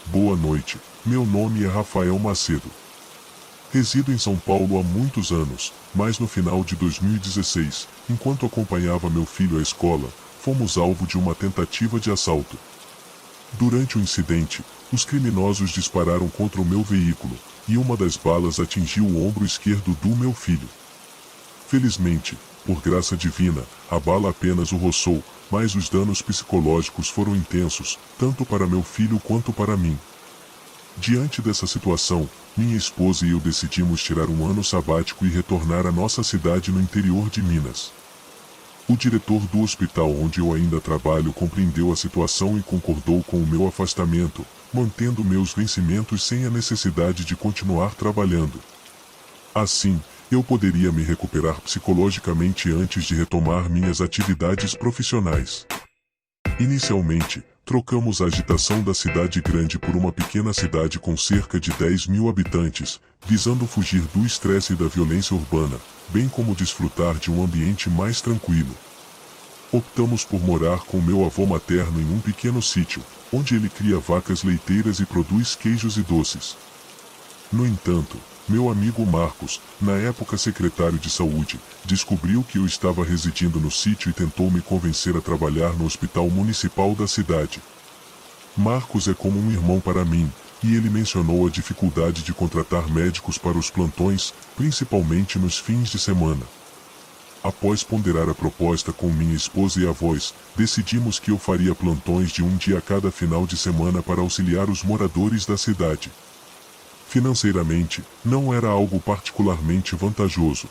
Boa noite, meu nome é Rafael Macedo. Resido em São Paulo há muitos anos, mas no final de 2016, enquanto acompanhava meu filho à escola, fomos alvo de uma tentativa de assalto. Durante o incidente, os criminosos dispararam contra o meu veículo, e uma das balas atingiu o ombro esquerdo do meu filho. Felizmente, por graça divina, a bala apenas o roçou, mas os danos psicológicos foram intensos, tanto para meu filho quanto para mim. Diante dessa situação, minha esposa e eu decidimos tirar um ano sabático e retornar à nossa cidade no interior de Minas. O diretor do hospital onde eu ainda trabalho compreendeu a situação e concordou com o meu afastamento, mantendo meus vencimentos sem a necessidade de continuar trabalhando. Assim, eu poderia me recuperar psicologicamente antes de retomar minhas atividades profissionais. Inicialmente, trocamos a agitação da cidade grande por uma pequena cidade com cerca de 10.000 habitantes, visando fugir do estresse e da violência urbana, bem como desfrutar de um ambiente mais tranquilo. Optamos por morar com meu avô materno em um pequeno sítio, onde ele cria vacas leiteiras e produz queijos e doces. No entanto, meu amigo Marcos, na época secretário de saúde, descobriu que eu estava residindo no sítio e tentou me convencer a trabalhar no hospital municipal da cidade. Marcos é como um irmão para mim, e ele mencionou a dificuldade de contratar médicos para os plantões, principalmente nos fins de semana. Após ponderar a proposta com minha esposa e avós, decidimos que eu faria plantões de um dia a cada final de semana para auxiliar os moradores da cidade. Financeiramente, não era algo particularmente vantajoso.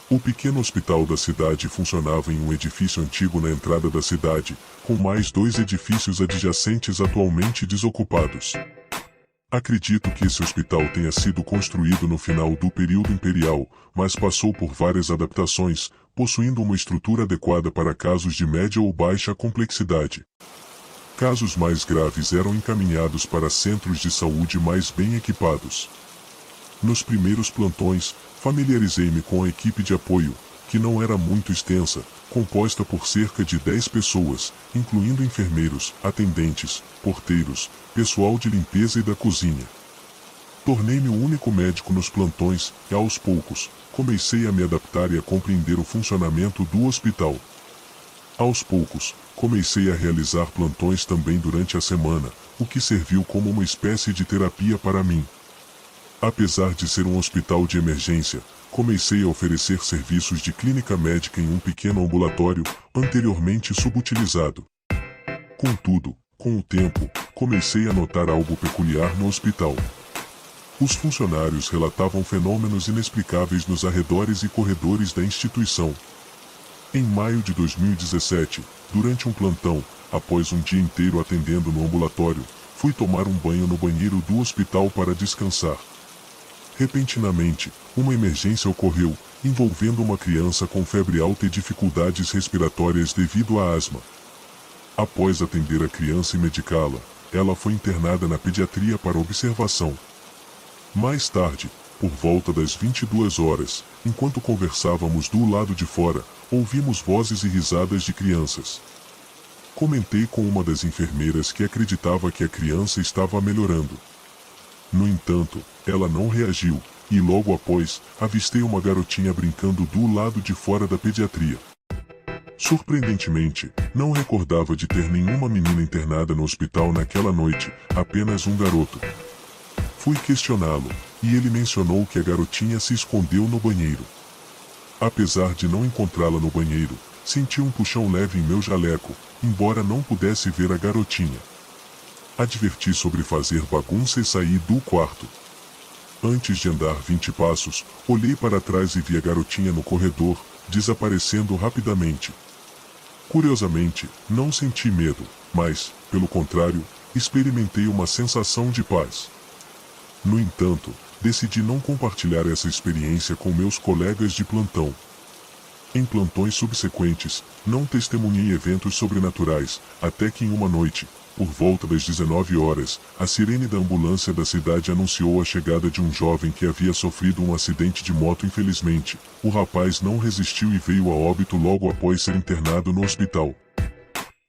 O pequeno hospital da cidade funcionava em um edifício antigo na entrada da cidade, com mais 2 edifícios adjacentes atualmente desocupados. Acredito que esse hospital tenha sido construído no final do período imperial, mas passou por várias adaptações, possuindo uma estrutura adequada para casos de média ou baixa complexidade. Casos mais graves eram encaminhados para centros de saúde mais bem equipados. Nos primeiros plantões, familiarizei-me com a equipe de apoio, que não era muito extensa, composta por cerca de 10 pessoas, incluindo enfermeiros, atendentes, porteiros, pessoal de limpeza e da cozinha. Tornei-me o único médico nos plantões e, aos poucos, comecei a me adaptar e a compreender o funcionamento do hospital. Aos poucos, comecei a realizar plantões também durante a semana, o que serviu como uma espécie de terapia para mim. Apesar de ser um hospital de emergência, comecei a oferecer serviços de clínica médica em um pequeno ambulatório, anteriormente subutilizado. Contudo, com o tempo, comecei a notar algo peculiar no hospital. Os funcionários relatavam fenômenos inexplicáveis nos arredores e corredores da instituição. Em maio de 2017, durante um plantão, após um dia inteiro atendendo no ambulatório, fui tomar um banho no banheiro do hospital para descansar. Repentinamente, uma emergência ocorreu, envolvendo uma criança com febre alta e dificuldades respiratórias devido à asma. Após atender a criança e medicá-la, ela foi internada na pediatria para observação. Mais tarde, por volta das 22 horas, enquanto conversávamos do lado de fora, ouvimos vozes e risadas de crianças. Comentei com uma das enfermeiras que acreditava que a criança estava melhorando. No entanto, ela não reagiu, e logo após, avistei uma garotinha brincando do lado de fora da pediatria. Surpreendentemente, não recordava de ter nenhuma menina internada no hospital naquela noite, apenas um garoto. Fui questioná-lo, e ele mencionou que a garotinha se escondeu no banheiro. Apesar de não encontrá-la no banheiro, senti um puxão leve em meu jaleco, embora não pudesse ver a garotinha. Adverti sobre fazer bagunça e saí do quarto. Antes de andar 20 passos, olhei para trás e vi a garotinha no corredor, desaparecendo rapidamente. Curiosamente, não senti medo, mas, pelo contrário, experimentei uma sensação de paz. No entanto, decidi não compartilhar essa experiência com meus colegas de plantão. Em plantões subsequentes, não testemunhei eventos sobrenaturais, até que em uma noite, por volta das 19 horas, a sirene da ambulância da cidade anunciou a chegada de um jovem que havia sofrido um acidente de moto. Infelizmente, o rapaz não resistiu e veio a óbito logo após ser internado no hospital.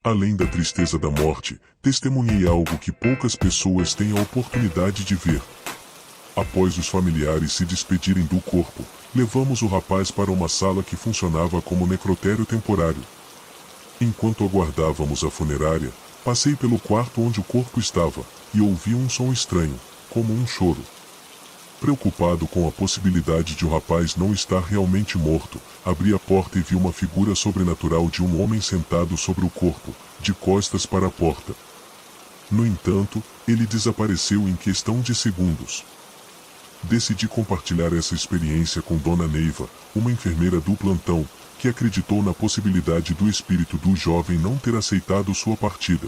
Além da tristeza da morte, testemunhei algo que poucas pessoas têm a oportunidade de ver. Após os familiares se despedirem do corpo, levamos o rapaz para uma sala que funcionava como necrotério temporário. Enquanto aguardávamos a funerária, passei pelo quarto onde o corpo estava, e ouvi um som estranho, como um choro. Preocupado com a possibilidade de o rapaz não estar realmente morto, abri a porta e vi uma figura sobrenatural de um homem sentado sobre o corpo, de costas para a porta. No entanto, ele desapareceu em questão de segundos. Decidi compartilhar essa experiência com Dona Neiva, uma enfermeira do plantão, que acreditou na possibilidade do espírito do jovem não ter aceitado sua partida.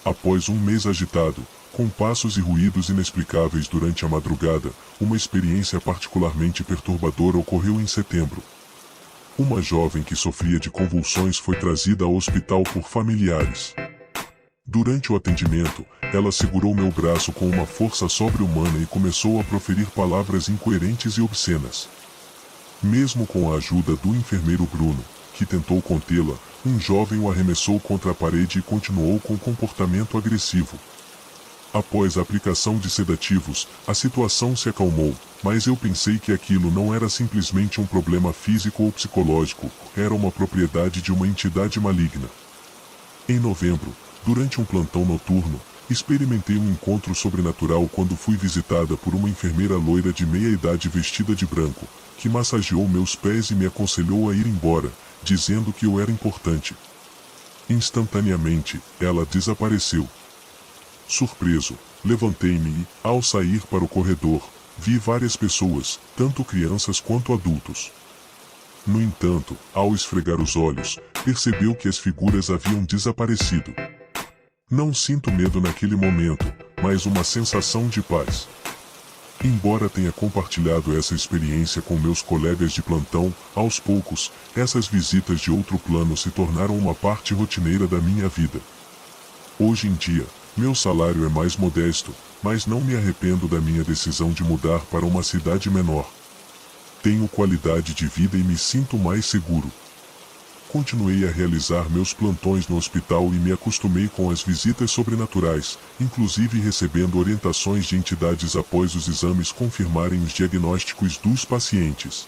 Após um mês agitado, com passos e ruídos inexplicáveis durante a madrugada, uma experiência particularmente perturbadora ocorreu em setembro. Uma jovem que sofria de convulsões foi trazida ao hospital por familiares. Durante o atendimento, ela segurou meu braço com uma força sobre-humana e começou a proferir palavras incoerentes e obscenas. Mesmo com a ajuda do enfermeiro Bruno, que tentou contê-la, um jovem o arremessou contra a parede e continuou com comportamento agressivo. Após a aplicação de sedativos, a situação se acalmou, mas eu pensei que aquilo não era simplesmente um problema físico ou psicológico, era uma propriedade de uma entidade maligna. Em novembro, durante um plantão noturno, experimentei um encontro sobrenatural quando fui visitada por uma enfermeira loira de meia-idade vestida de branco, que massageou meus pés e me aconselhou a ir embora, dizendo que eu era importante. Instantaneamente, ela desapareceu. Surpreso, levantei-me e, ao sair para o corredor, vi várias pessoas, tanto crianças quanto adultos. No entanto, ao esfregar os olhos, percebeu que as figuras haviam desaparecido. Não sinto medo naquele momento, mas uma sensação de paz. Embora tenha compartilhado essa experiência com meus colegas de plantão, aos poucos, essas visitas de outro plano se tornaram uma parte rotineira da minha vida. Hoje em dia, meu salário é mais modesto, mas não me arrependo da minha decisão de mudar para uma cidade menor. Tenho qualidade de vida e me sinto mais seguro. Continuei a realizar meus plantões no hospital e me acostumei com as visitas sobrenaturais, inclusive recebendo orientações de entidades após os exames confirmarem os diagnósticos dos pacientes.